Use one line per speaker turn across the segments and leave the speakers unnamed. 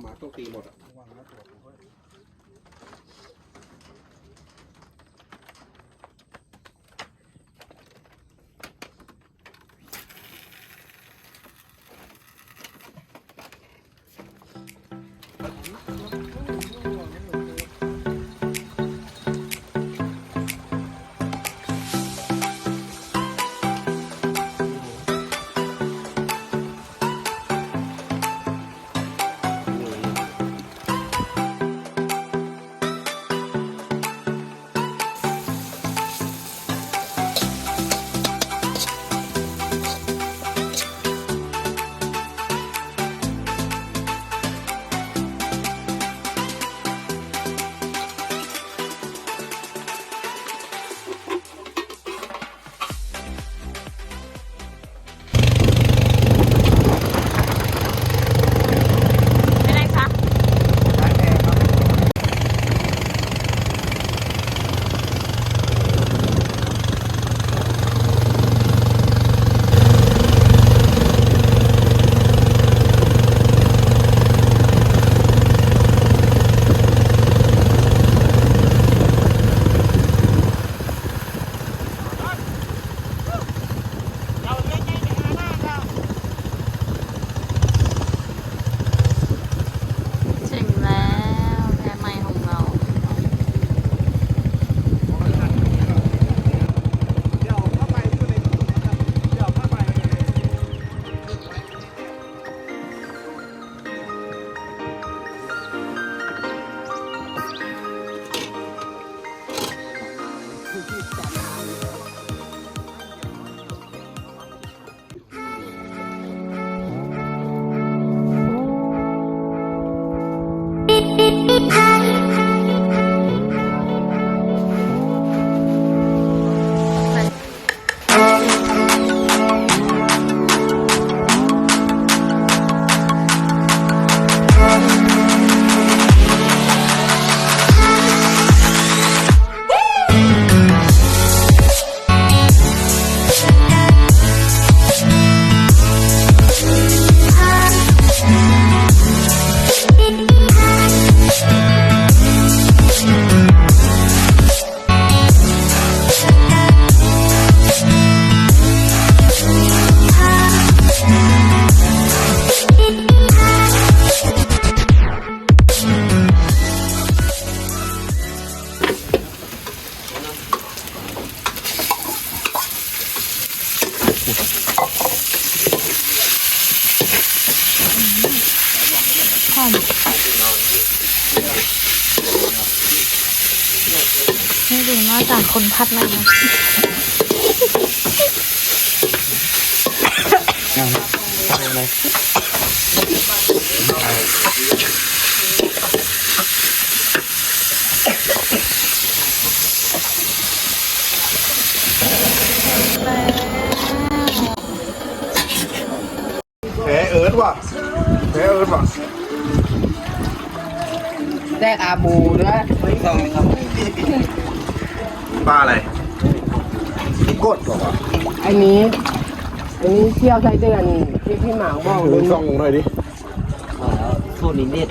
มาต้องตีหมดอ่ะ
ไม่ดูนอกจากคนพัดมานะ
อะไรแผลเอิร์ดว่ะแผลเอิร์ดว่ะ
แดกอาบูด้วย
ปลาอะไรกดบอกว่า
อันนี้เที่ยวไส้เดือนที่พี่หมาบอกเลย
ส่องหน่อยดิ
โทษนิดนิด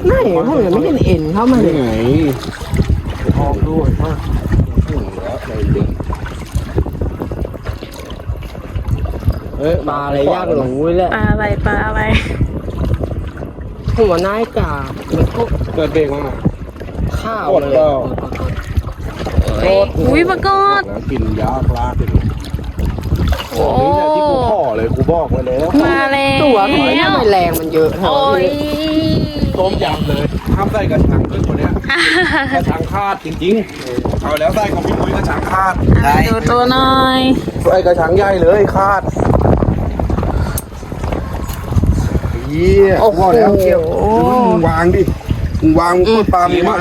ไม่พวกมันไม่เห็นเอ็นเข้ามาเลย
ไงทองด้วยมากแล้วอะไรเยอะ
ปลาอะไรยากหลงเลยแหละ
ปลาอะไร
หัวหน้ากามันก็
เกิดเบรกมา
ข้าวเลย
อุ้ยปรากฏ
กินยากลากเลยโอ้นี่แหละที่กูพ่อเลยกูบอกไว้แล้ว
มาแล้ว
ตัวทำไมแรงมันเยอะ
โอ้ย
ต้มยำเลยห้ามใส่กระชังขึ้นตัวเนี้ยกระชังคาดจริงๆเอาแล้วใส่ของพี่นุ้ยกระชังคาด
ดูตัวหน่อย
ใส่กระชังใหญ่เลยคาดเยี่ยมว่าแล้วเกี่ยวมึงวางดิมึงวางมึงปลามีมาก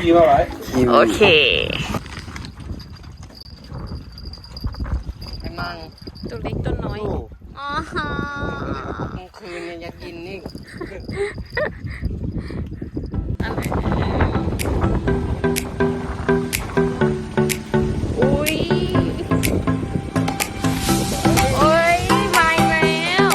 กี่มาไหว
โอเค
ไอ้มัง
ตัวเล็กตัวน้อยอ๋อฮะ
กลางคืนเนี่ยอยากกินนี่
อุ้ยโอ้ยมาแล้ว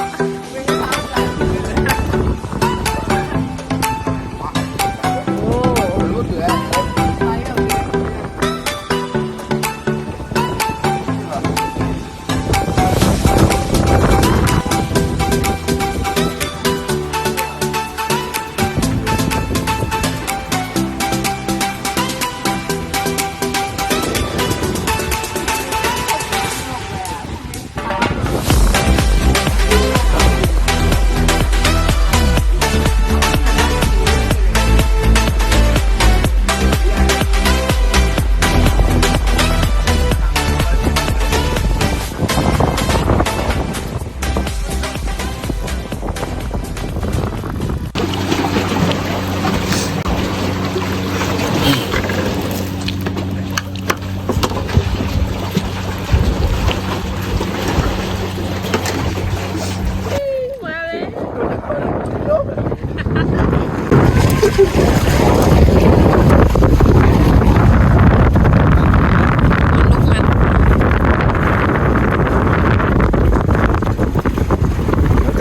จั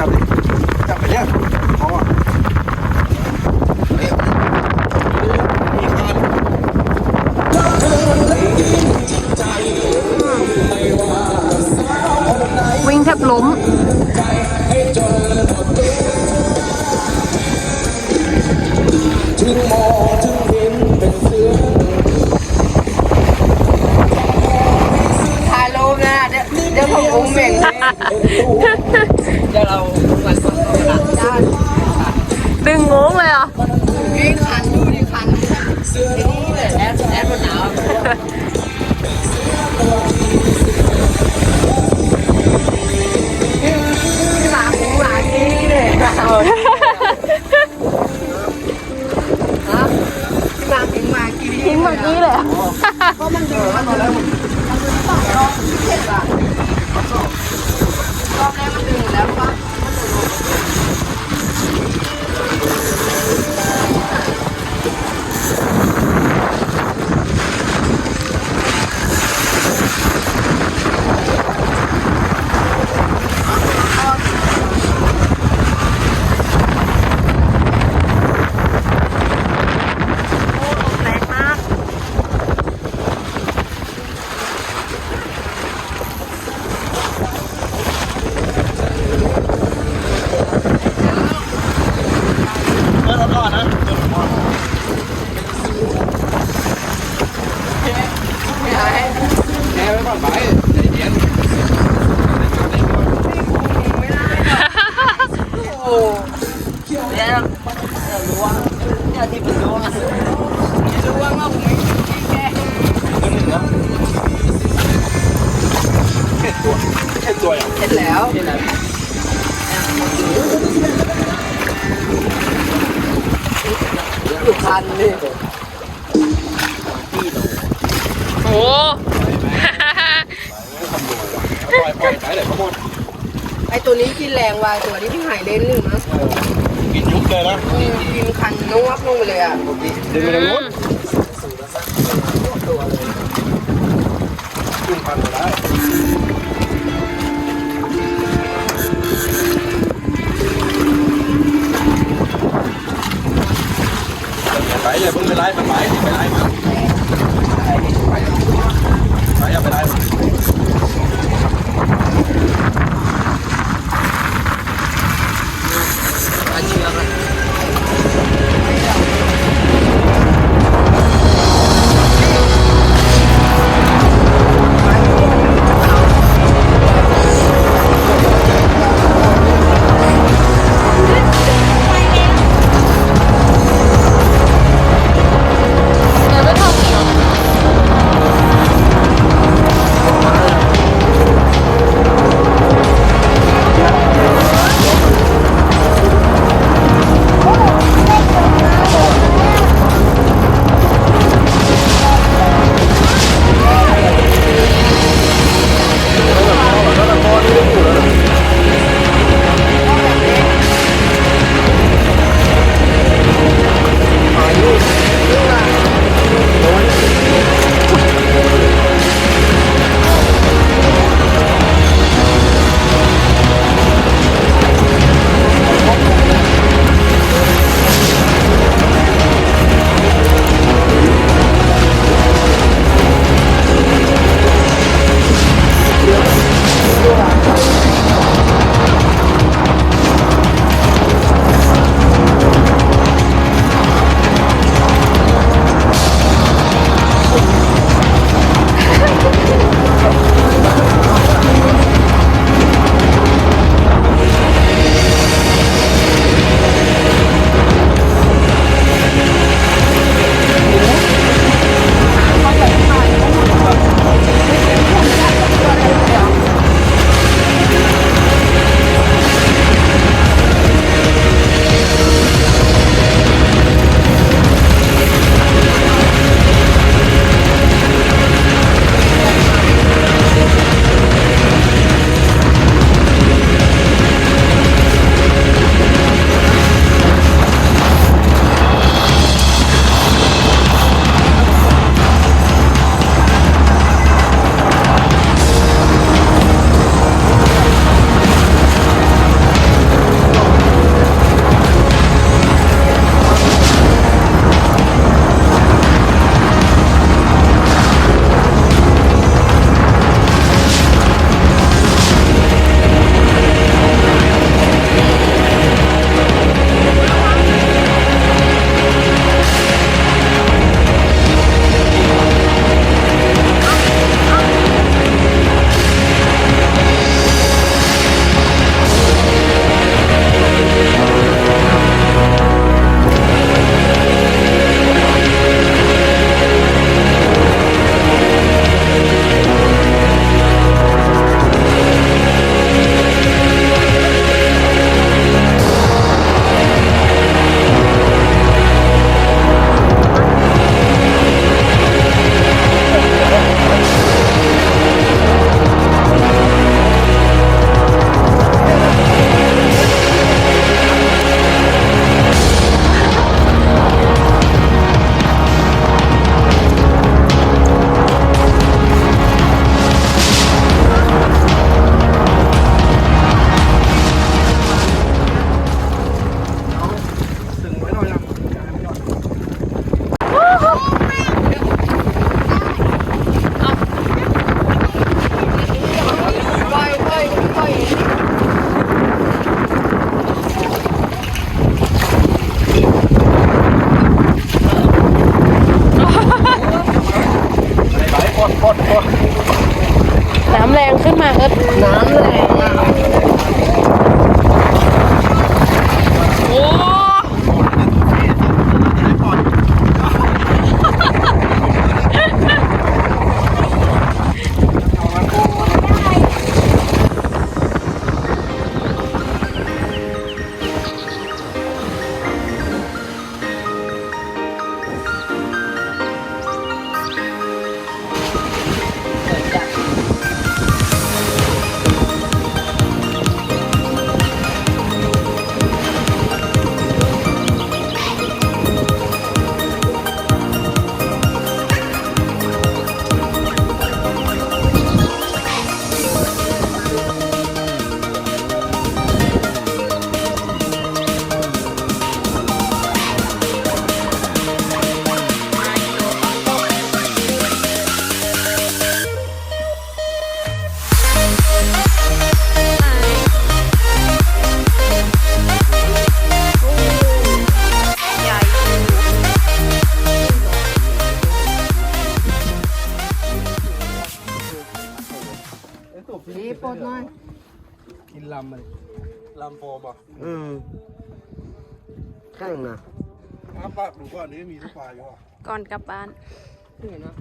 บดิจับไปเนี่ยพอ
วิ่งแทบล้ม
ถ่ายรูปนะเดี๋ยวผมอุ้มเองเดี๋ยวเราวันก่อนหลังด้าน
ดึงงงเลยอ่ะ
นี่คันดูดิคันนี่เลยแอดบนหนาวหมาหูหมากี้เลยฮะหมาถึงหมากี้
ทิ้งเมื่อกี้เลยอะ
ก็มันดึงมันรอบแรกมันดึงแล้วปะ
แรงมาก
แกไว้ก่อนไปใจเย็น
โอ้เนี่ยล้วงเนี่ยที่เป็นล้วงล้วงว่าผมไม่แก้
เช็ดตัวอย่าง
เสร็จแล้วอยู่คันนี่
โอ้
ปล่อยใช้เลยทั้งหมด
ไอตัวนี้กินแรงว่ะตัวนี้พี่หายเล่นหนึ่งนะ
กินยุบเลยนะ
กินคันนวับลงไปเลยอ่ะ
ดึงไปทางโน้นขึ้นพันไปได้ไปอย่าเพิ่งไปไล่มันไปไล่มันไปอย่าไปไล่มัน
อันเชื้อกัน น้ำแรงอ่ะโอ้ดีปดหน่อย
กินลำมันลำโฟมอ่ะ
แข้งนะ
ปากดูก่อนนี้มีทุกปลาอยู่อ่ะ
ก่อนกลับบ้าน
นี่นะ